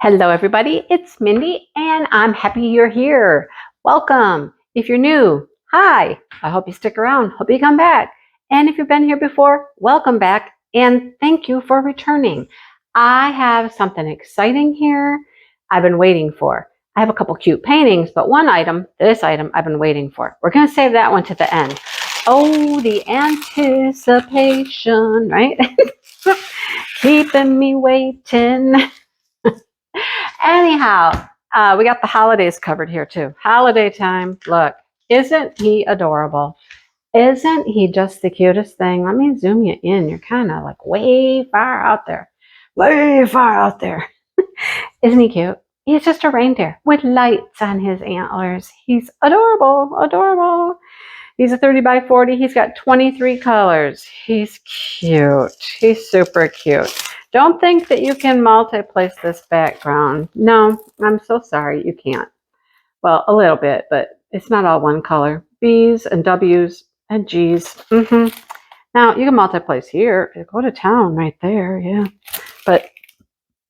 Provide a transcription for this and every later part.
Hello everybody, it's Mindy and I'm happy you're here. Welcome. If you're new, hi. I hope you stick around. Hope you come back. And if you've been here before, welcome back and thank you for returning. I have something exciting here I've been waiting for. I have a couple cute paintings, but this item I've been waiting for. We're going to save that one to the end. Oh, the anticipation, right? Keeping me waiting. Anyhow, we got the holidays covered here too. Holiday time. Look, isn't he adorable? Isn't he just the cutest thing? Let me zoom you in. You're kind of like way far out there. Way far out there. Isn't he cute? He's just a reindeer with lights on his antlers. He's adorable, adorable. He's a 30 by 40. He's got 23 colors. He's cute. He's super cute. Don't think that you can multi-place this background. No, I'm so sorry, you can't. Well, a little bit, but it's not all one color. B's and W's and G's. Now, you can multi-place here. Go to town right there, yeah. But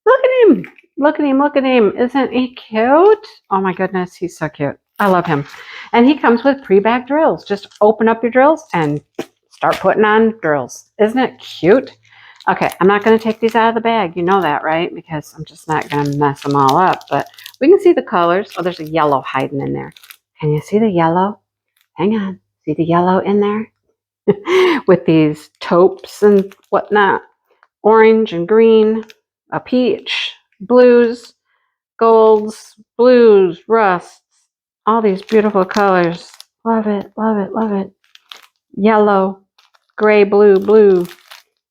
look at him. Look at him, look at him. Isn't he cute? Oh my goodness, he's so cute. I love him. And he comes with pre-bag drills. Just open up your drills and start putting on drills. Isn't it cute? Okay, I'm not going to take these out of the bag. You know that, right? Because I'm just not going to mess them all up. But we can see the colors. Oh, there's a yellow hiding in there. Can you see the yellow? Hang on. See the yellow in there? With these taupes and whatnot. Orange and green. A peach. Blues. Golds. Blues. Rusts. All these beautiful colors. Love it, love it, love it. Yellow. Gray, blue, blue.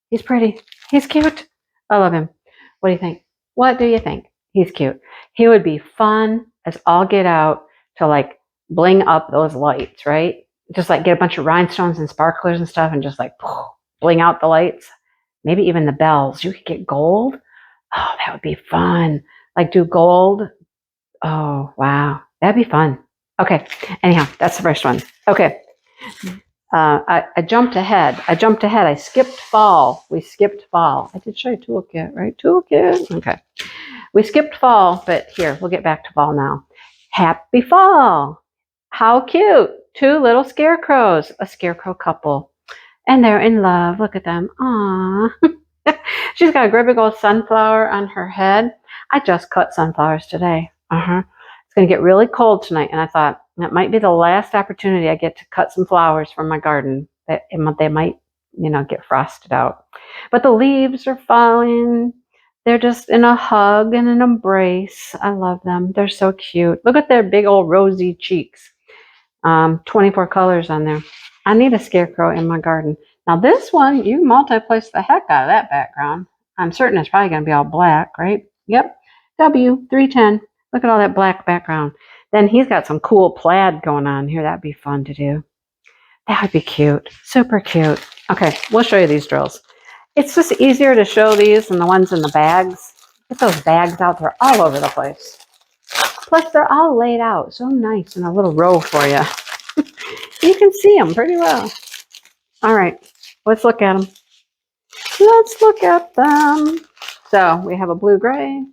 He's pretty. He's cute. I love him. What do you think? What do you think? He's cute. He would be fun as all get out to like bling up those lights, right? Just like get a bunch of rhinestones and sparklers and stuff and just like bling out the lights. Maybe even the bells. You could get gold. Oh, that would be fun. Like do gold. Oh, wow. That'd be fun. Okay. Anyhow, that's the first one. Okay. I jumped ahead. I skipped fall. We skipped fall. I did show you toolkit, right? Toolkit. Okay. We skipped fall, but here, we'll get back to fall now. Happy fall. How cute. Two little scarecrows, a scarecrow couple. And they're in love. Look at them. Aww. She's got a great big old sunflower on her head. I just cut sunflowers today. It's going to get really cold tonight, and I thought that might be the last opportunity I get to cut some flowers from my garden. They might, get frosted out. But the leaves are falling. They're just in a hug and an embrace. I love them. They're so cute. Look at their big old rosy cheeks. 24 colors on there. I need a scarecrow in my garden. Now this one, you multi-place the heck out of that background. I'm certain it's probably going to be all black, right? Yep. W310. Look at all that black background. Then he's got some cool plaid going on here. That'd be fun to do. That would be cute. Super cute. Okay, we'll show you these drills. It's just easier to show these than the ones in the bags. Get those bags out there all over the place. Plus, they're all laid out so nice in a little row for you. You can see them pretty well. All right, let's look at them. Let's look at them. So we have a blue-gray.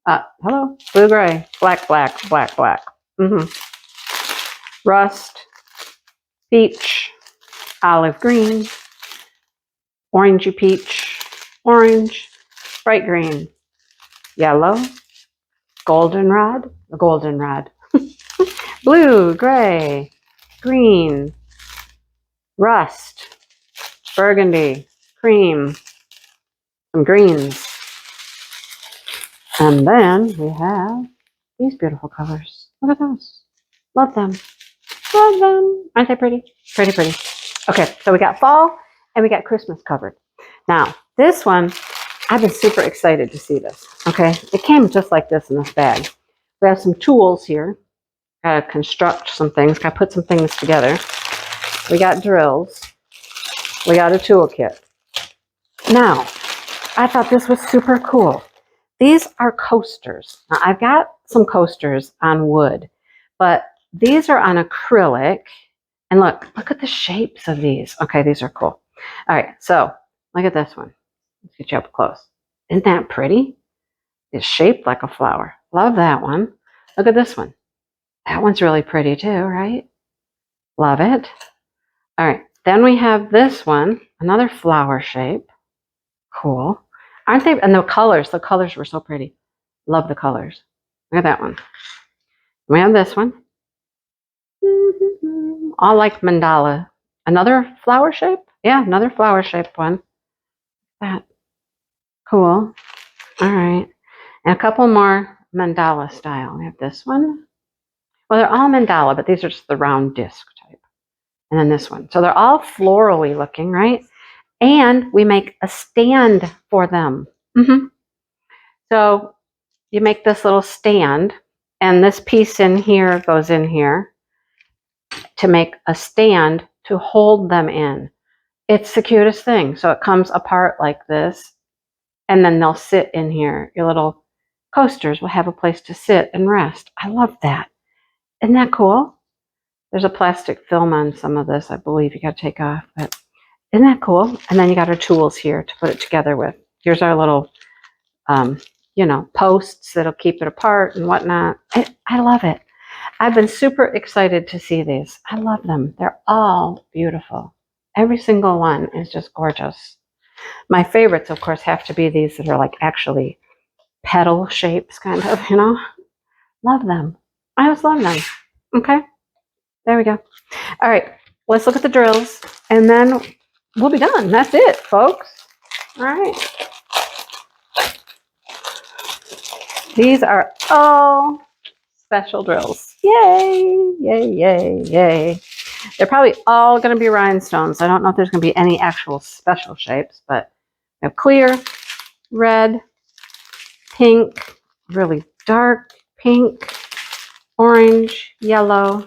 Hello, blue-gray, black, black, black, black. Rust, peach, olive green, orangey peach, orange, bright green, yellow, goldenrod, the goldenrod, blue, gray, green, rust, burgundy, cream, some greens. And then we have these beautiful colors. Look at those. Love them. Love them. Aren't they pretty? Pretty, pretty. Okay, so we got fall and we got Christmas covered. Now, this one, I've been super excited to see this. Okay, it came just like this in this bag. We have some tools here. Gotta construct some things. Gotta put some things together. We got drills. We got a toolkit. Now, I thought this was super cool. These are coasters. Now, I've got some coasters on wood, but these are on acrylic. And look at the shapes of these. Okay, these are cool. All right, so look at this one. Let's get you up close. Isn't that pretty? is shaped like a flower. Love that one. Look at this one. That one's really pretty too, right? Love it. All right, then we have this one, another flower shape. Cool. Aren't they? And the colors were so pretty. Love the colors. Look at that one. We have this one. All like mandala. Another flower shape? Yeah, another flower shaped one. That. Cool. All right. And a couple more mandala style. We have this one. Well, they're all mandala, but these are just the round disc type. And then this one. So they're all florally looking, right? And we make a stand for them. So you make this little stand, and this piece in here goes in here to make a stand to hold them in. It's the cutest thing. So it comes apart like this, and then they'll sit in here. Your little coasters will have a place to sit and rest. I love that. Isn't that cool? There's a plastic film on some of this, I believe you got to take off, but isn't that cool? And then you got our tools here to put it together with. Here's our little, posts that'll keep it apart and whatnot. I love it. I've been super excited to see these. I love them. They're all beautiful. Every single one is just gorgeous. My favorites, of course, have to be these that are like actually petal shapes, kind of, Love them. I just love them. Okay. There we go. All right. Let's look at the drills, and then we'll be done. That's it, folks. All right. These are all special drills. Yay, yay, yay, yay. They're probably all going to be rhinestones. I don't know if there's going to be any actual special shapes, but we have clear, red, pink, really dark pink, orange, yellow,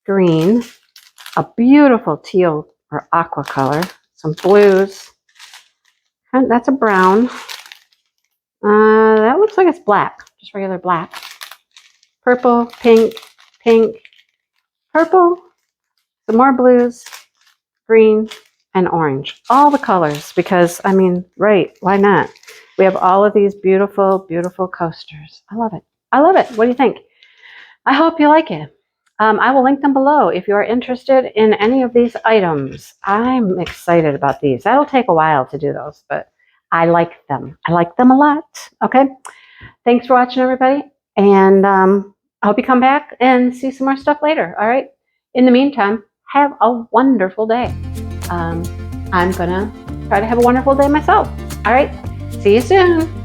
green, a beautiful teal or aqua color, some blues, and that's a brown. That looks like it's black, just regular black. Purple, pink, pink, purple, some more blues, green, and orange. All the colors, because, right, why not? We have all of these beautiful, beautiful coasters. I love it. I love it. What do you think? I hope you like it. I will link them below if you are interested in any of these items. I'm excited about these. That'll take a while to do those, but I like them. I like them a lot. Okay. Thanks for watching, everybody. And I hope you come back and see some more stuff later. All right. In the meantime, have a wonderful day. I'm going to try to have a wonderful day myself. All right. See you soon.